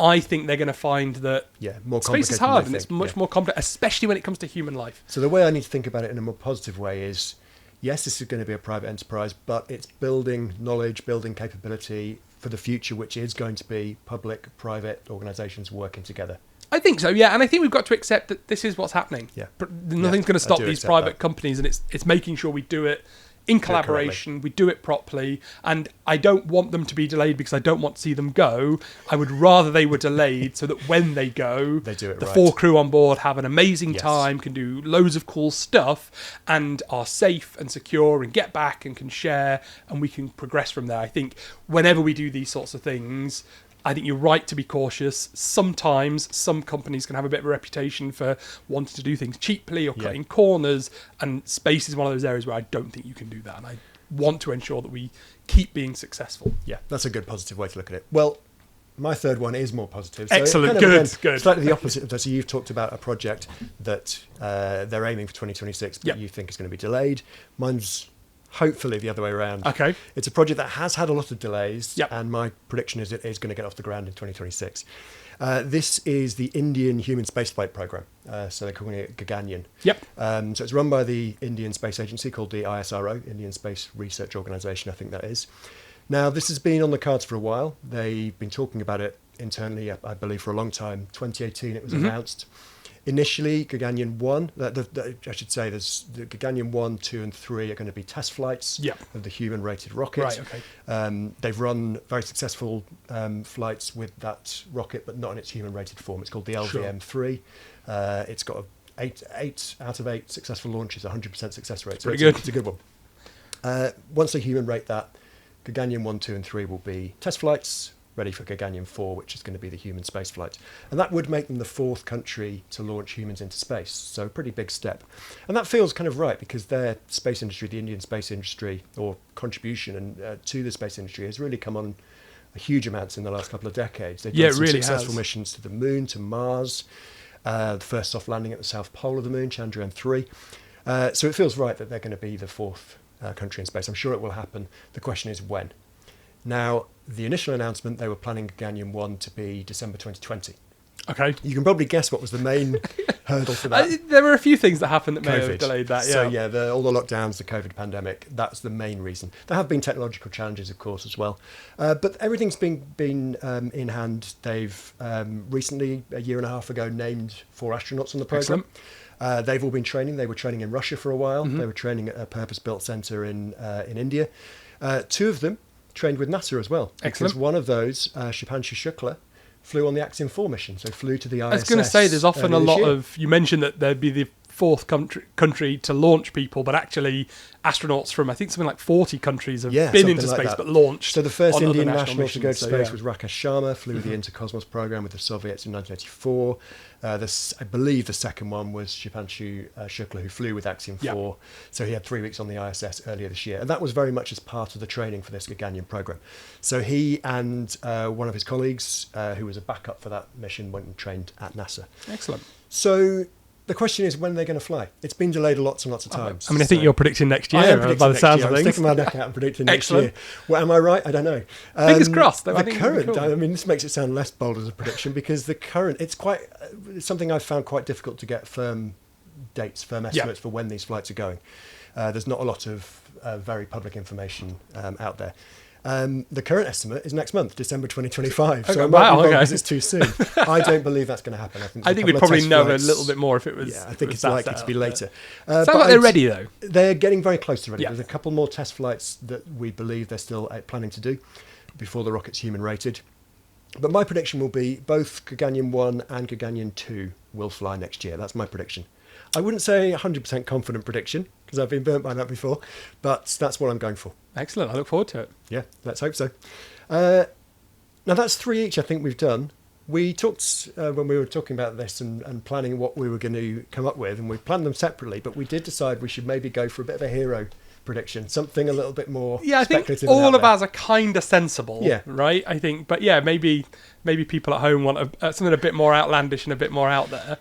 I think they're going to find that more space is hard and it's much more complex, especially when it comes to human life. So the way I need to think about it in a more positive way is, yes, this is going to be a private enterprise, but it's building knowledge, building capability for the future, which is going to be public-private organisations working together. I think so, yeah, and I think we've got to accept that this is what's happening. Yeah. Nothing's going to stop these private companies, and it's making sure we do it in collaboration, we do it properly, and I don't want them to be delayed because I don't want to see them go. I would rather they were delayed so that when they go, they do it the right. 4 crew on board have an amazing time, can do loads of cool stuff, and are safe and secure and get back and can share, and we can progress from there. I think whenever we do these sorts of things, I think you're right to be cautious. Sometimes some companies can have a bit of a reputation for wanting to do things cheaply or cutting corners, and space is one of those areas where I don't think you can do that, and I want to ensure that we keep being successful. Yeah, that's a good positive way to look at it. Well, my third one is more positive. So excellent, good. Slightly the opposite of that. So you've talked about a project that they're aiming for 2026, but you think is going to be delayed. Mine's hopefully the other way around. Okay. It's a project that has had a lot of delays, and my prediction is it is going to get off the ground in 2026. This is the Indian Human Spaceflight Program. So they're calling it Gaganyaan. Yep. So it's run by the Indian Space Agency called the ISRO, Indian Space Research Organisation, I think that is. Now, this has been on the cards for a while. They've been talking about it internally, I believe, for a long time. 2018 it was announced. Initially, Gaganyaan 1, I should say, there's the Gaganyaan 1, 2 and 3 are going to be test flights of the human-rated rocket. Right, okay. They've run very successful flights with that rocket, but not in its human-rated form. It's called the LVM-3. It's got 8 out of 8 successful launches, 100% success rate. So it's a good one. Once they human-rate that, Gaganyaan 1, 2 and 3 will be test flights, ready for Gaganyaan 4, which is going to be the human space flight. And that would make them the 4th country to launch humans into space. So a pretty big step. And that feels kind of right because their space industry, the Indian space industry, or contribution to the space industry has really come on a huge amounts in the last couple of decades. They've done some successful missions to the moon, to Mars, the first soft landing at the South Pole of the moon, Chandrayaan-3. So it feels right that they're going to be the 4th country in space. I'm sure it will happen. The question is when. Now, the initial announcement, they were planning Gaganyaan 1 to be December 2020. Okay. You can probably guess what was the main hurdle for that. There were a few things that happened that may have delayed that, So, all the lockdowns, the COVID pandemic, that's the main reason. There have been technological challenges, of course, as well. But everything's been in hand. They've recently, a year and a half ago, named 4 astronauts on the program. They've all been training. They were training in Russia for a while. They were training at a purpose-built centre in India. 2 of them trained with NASA as well. Excellent. Because one of those, Shubhanshu Shukla, flew on the Axiom 4 mission, so flew to the ISS. I was going to say, there's often a lot of, you mentioned that there'd be the fourth country to launch people, but actually astronauts from, I think, something like 40 countries have been into space, but launched. So the first on Indian other national to go to missions. space was Rakesh Sharma, flew the Intercosmos program with the Soviets in 1984. I believe the second one was Shipanshu Shukla, who flew with Axiom 4. So he had 3 weeks on the ISS earlier this year. And that was very much as part of the training for this Gaganyaan program. So he and one of his colleagues, who was a backup for that mission, went and trained at NASA. Excellent. So the question is when they're going to fly. It's been delayed lots and lots of times. I mean, I think you're predicting next year. I am predicting by the next sounds year. of I'm things. sticking my neck out and predicting next year. Well, am I right? I don't know. Fingers crossed. The current, I mean, this makes it sound less bold as a prediction because the current, it's quite something I've found quite difficult to get firm dates, firm estimates for when these flights are going. There's not a lot of very public information out there. The current estimate is next month, December 2025. So I might be wrong because it's too soon. I don't believe that's going to happen. I think we'd probably know a little bit more if it was. Yeah, I think it's likely to be later. Sounds like they're ready though. They're getting very close to ready. There's a couple more test flights that we believe they're still planning to do before the rocket's human rated. But my prediction will be both Gaganyaan 1 and Gaganyaan 2 will fly next year. That's my prediction. I wouldn't say 100% confident prediction because I've been burnt by that before, but that's what I'm going for. Excellent. I look forward to it. Yeah, let's hope so. Now that's 3 each I think we've done. We talked when we were talking about this and planning what we were going to come up with, and we planned them separately, but we did decide we should maybe go for a bit of a hero prediction, something a little bit more I think speculative. all of ours are kind of sensible, Yeah. right? I think, but yeah, maybe people at home want something a bit more outlandish and a bit more out there.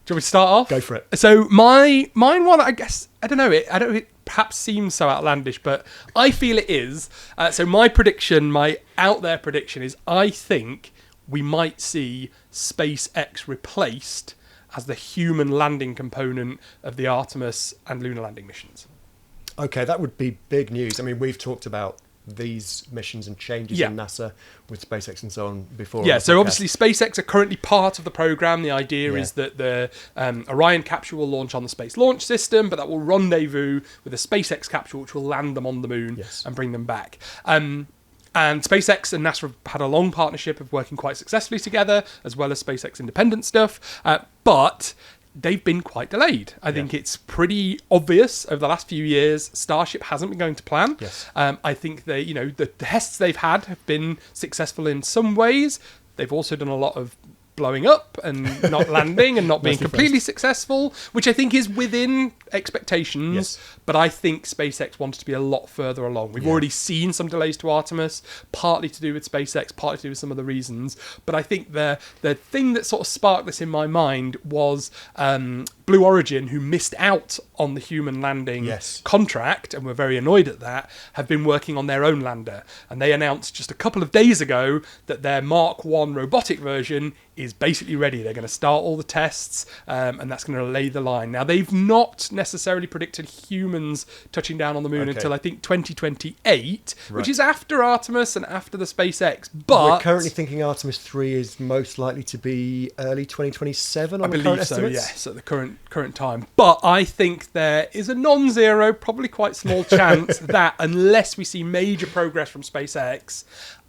Do you want me to start off? Go for it. So mine one, I guess, I don't know, it perhaps seems so outlandish, but I feel it is. So my prediction, my out there prediction is I think we might see SpaceX replaced as the human landing component of the Artemis and lunar landing missions. Okay, that would be big news. I mean, we've talked about these missions and changes in NASA with SpaceX and so on before. Yeah, so obviously SpaceX are currently part of the program. The idea is that the Orion capsule will launch on the Space Launch System, but that will rendezvous with a SpaceX capsule which will land them on the moon and bring them back. And SpaceX and NASA have had a long partnership of working quite successfully together, as well as SpaceX independent stuff. But they've been quite delayed. I think it's pretty obvious over the last few years, Starship hasn't been going to plan. Yes. I think the tests they've had have been successful in some ways. They've also done a lot of blowing up and not landing and not being completely successful, which I think is within expectations. Yes. But I think SpaceX wanted to be a lot further along. We've already seen some delays to Artemis, partly to do with SpaceX, partly to do with some other reasons. But I think the thing that sort of sparked this in my mind was Blue Origin, who missed out on the human landing contract and were very annoyed at that, have been working on their own lander. And they announced just a couple of days ago that their Mark 1 robotic version is basically ready. They're going to start all the tests, and that's going to lay the line. Now, they've not necessarily predicted humans touching down on the moon until I think 2028, which is after Artemis and after the SpaceX. But we're currently thinking Artemis 3 is most likely to be early 2027 on the current estimates? Yes, at the current time. But I think there is a non-zero, probably quite small chance that unless we see major progress from SpaceX,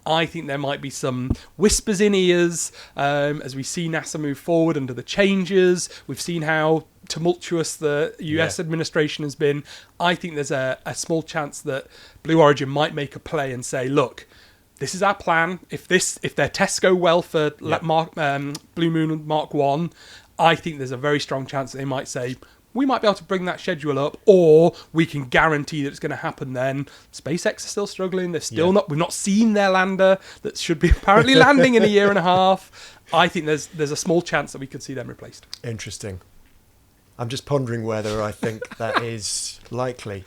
I think there might be some whispers in ears as we see NASA move forward under the changes. We've seen how tumultuous the US administration has been. I think there's a small chance that Blue Origin might make a play and say, look, this is our plan. If their tests go well for Blue Moon Mark 1, I think there's a very strong chance that they might say, we might be able to bring that schedule up, or we can guarantee that it's going to happen then. SpaceX is still struggling. They're still not. We've not seen their lander that should be apparently landing in a year and a half. I think there's a small chance that we could see them replaced. Interesting. I'm just pondering whether I think that is likely.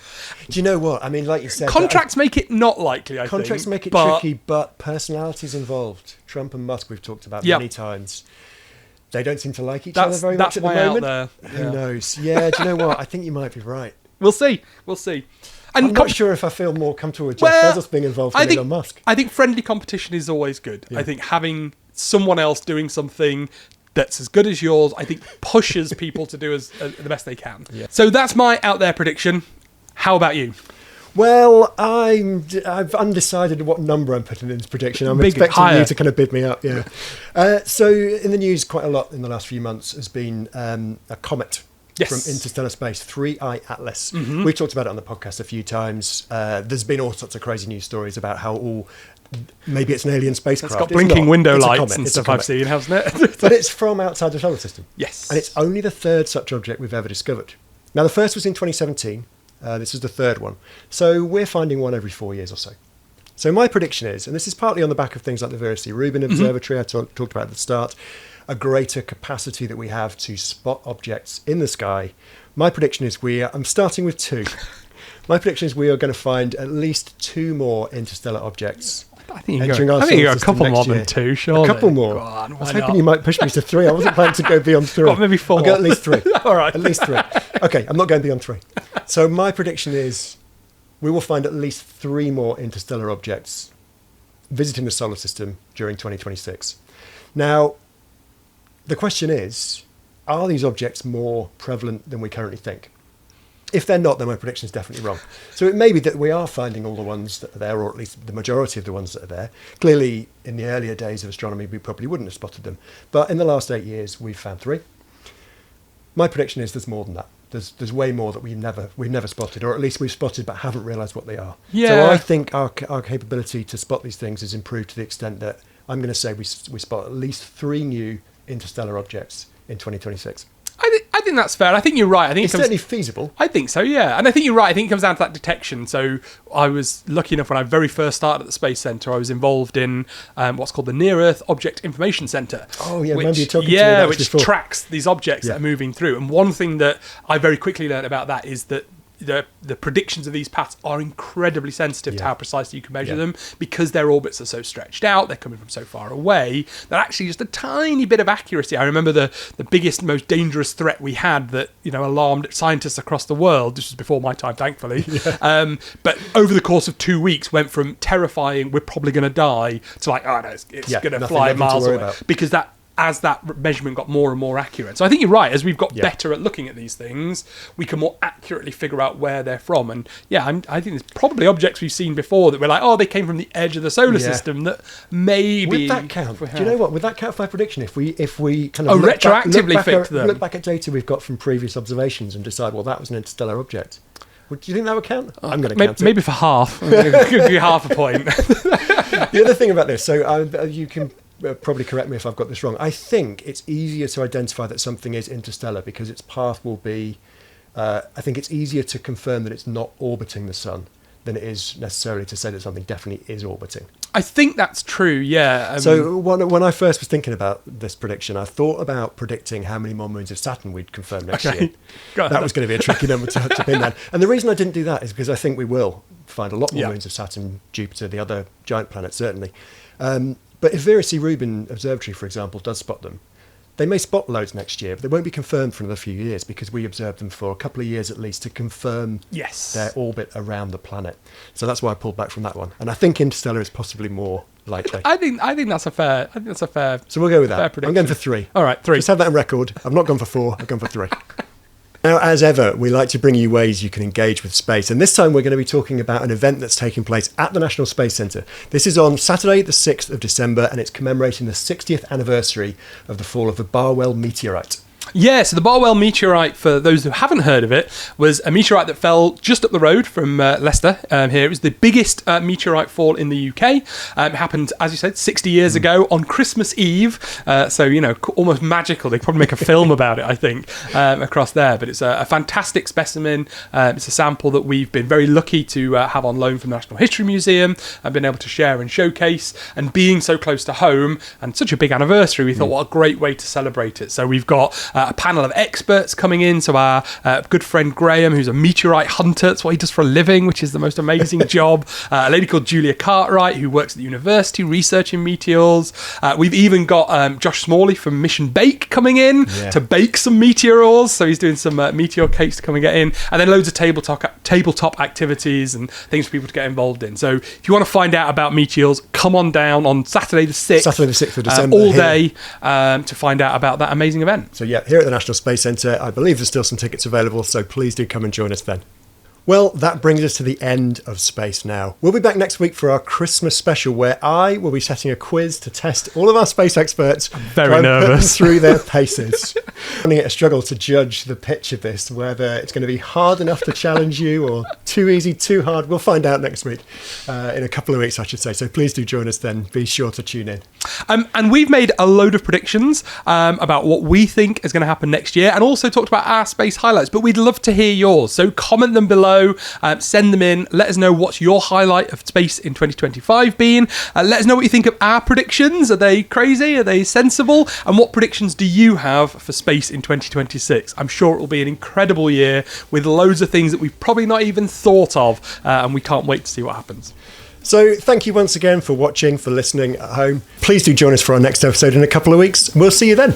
Do you know what? I mean, like you said... Contracts make it not likely, I think. Contracts make it tricky, but personalities involved. Trump and Musk we've talked about many times. They don't seem to like each other very much at the moment. Out there. Who knows? Yeah, do you know what? I think you might be right. We'll see. And I'm not sure if I feel more comfortable with Jeff Bezos being involved than Elon Musk. I think friendly competition is always good. I think having someone else doing something that's as good as yours, I think pushes people to do the best they can. Yeah. So that's my out there prediction. How about you? Well, I've undecided what number I'm putting in this prediction. I'm expecting you to kind of bid me up, So in the news quite a lot in the last few months has been a comet Yes. from interstellar space, 3i Atlas. We've talked about it on the podcast a few times. There's been all sorts of crazy news stories about how maybe it's an alien spacecraft. It's got blinking window lights and stuff I've I've seen, hasn't it? But it's from outside the solar system. Yes. And it's only the third such object we've ever discovered. Now, the first was in 2017. This is the third one. So we're finding one every 4 years or so. So my prediction is, and this is partly on the back of things like the bsky Observatory I talked about at the start, a greater capacity that we have to spot objects in the sky. My prediction is I'm starting with 2. My prediction is we are going to find at least 2 more interstellar objects. I think you got a couple more than 2, surely. A couple more. On, I was hoping you might push me to 3. I wasn't planning to go beyond 3. Well, maybe 4. I'll go at least 3. All right. At least 3. Okay, I'm not going beyond 3. So my prediction is we will find at least 3 more interstellar objects visiting the solar system during 2026. Now, the question is, are these objects more prevalent than we currently think? If they're not, then my prediction is definitely wrong. So it may be that we are finding all the ones that are there, or at least the majority of the ones that are there. Clearly, in the earlier days of astronomy, we probably wouldn't have spotted them. But in the last 8 years, we've found 3. My prediction is there's more than that. There's way more that we've never spotted, or at least we've spotted but haven't realised what they are. Yeah. So I think our capability to spot these things is improved to the extent that I'm going to say we spot at least 3 new interstellar objects in 2026. I think that's fair. I think you're right. I think it's certainly feasible. I think so, yeah. And I think you're right. I think it comes down to that detection. So I was lucky enough when I very first started at the Space Centre, I was involved in what's called the Near-Earth Object Information Centre. Oh, yeah, remember you talking to me about that which before. tracks these objects that are moving through. And one thing that I very quickly learned about that is that the predictions of these paths are incredibly sensitive to how precisely you can measure them, because their orbits are so stretched out, they're coming from so far away, that actually just a tiny bit of accuracy. I remember the biggest, most dangerous threat we had that alarmed scientists across the world. This was before my time, thankfully. But over the course of 2 weeks, went from terrifying, we're probably going to die, to like, oh no, it's going to fly miles away. Because as that measurement got more and more accurate. So I think you're right. As we've got better at looking at these things, we can more accurately figure out where they're from. And I think there's probably objects we've seen before that we're like, oh, they came from the edge of the solar system, that maybe... Would that count? Do you know what? Would that count for my prediction? If we kind of retroactively fix them. Look back at data we've got from previous observations and decide, well, that was an interstellar object. Do you think that would count? I'm going to count it. Maybe for half. It could be half a point. The other thing about this, so you can... probably correct me if I've got this wrong. I think it's easier to identify that something is interstellar because its path will be... I think it's easier to confirm that it's not orbiting the sun than it is necessarily to say that something definitely is orbiting. I think that's true, yeah. So when I first was thinking about this prediction, I thought about predicting how many more moons of Saturn we'd confirm next year. That was going to be a tricky number to pin down. And the reason I didn't do that is because I think we will find a lot more moons of Saturn, Jupiter, the other giant planets, certainly. But if bsky Observatory, for example, does spot them, they may spot loads next year, but they won't be confirmed for another few years because we observed them for a couple of years at least to confirm their orbit around the planet. So that's why I pulled back from that one. And I think interstellar is possibly more likely. I think that's a fair. So we'll go with that. Prediction. I'm going for 3. All right, 3. Just have that on record. I've not gone for 4. I've gone for 3. Now, as ever, we like to bring you ways you can engage with space. And this time we're going to be talking about an event that's taking place at the National Space Centre. This is on Saturday, the 6th of December, and it's commemorating the 60th anniversary of the fall of the Barwell meteorite. Yeah, so the Barwell meteorite, for those who haven't heard of it, was a meteorite that fell just up the road from Leicester here. It was the biggest meteorite fall in the UK. It happened, as you said, 60 years ago on Christmas Eve. So, almost magical. They probably make a film about it, I think, across there. But it's a fantastic specimen. It's a sample that we've been very lucky to have on loan from the National History Museum and been able to share and showcase. And being so close to home and such a big anniversary, we thought, what a great way to celebrate it. So we've got a panel of experts coming in. So our good friend Graham, who's a meteorite hunter, that's what he does for a living, which is the most amazing job. A lady called Julia Cartwright, who works at the university researching meteors. We've even got Josh Smalley from Mission Bake coming in to bake some meteors. So he's doing some meteor cakes to come and get in. And then loads of tabletop activities and things for people to get involved in. So if you want to find out about meteors, come on down on Saturday the 6th. Saturday the 6th of December. All day to find out about that amazing event. So here at the National Space Centre, I believe there's still some tickets available, so please do come and join us then. Well, that brings us to the end of Space Now. We'll be back next week for our Christmas special, where I will be setting a quiz to test all of our space experts. Very nervous. Put them through their paces. Finding it a struggle to judge the pitch of this, whether it's going to be hard enough to challenge you or too easy, too hard. We'll find out next week, in a couple of weeks, I should say. So please do join us then. Be sure to tune in. And we've made a load of predictions about what we think is going to happen next year, and also talked about our space highlights. But we'd love to hear yours. So comment them below. Send them in. Let us know what's your highlight of space in 2025 been. Let us know what you think of our predictions. Are they crazy? Are they sensible? And what predictions do you have for space in 2026? I'm sure it will be an incredible year with loads of things that we've probably not even thought of, and we can't wait to see what happens. So thank you once again for watching, for listening at home. Please do join us for our next episode in a couple of weeks. We'll see you then.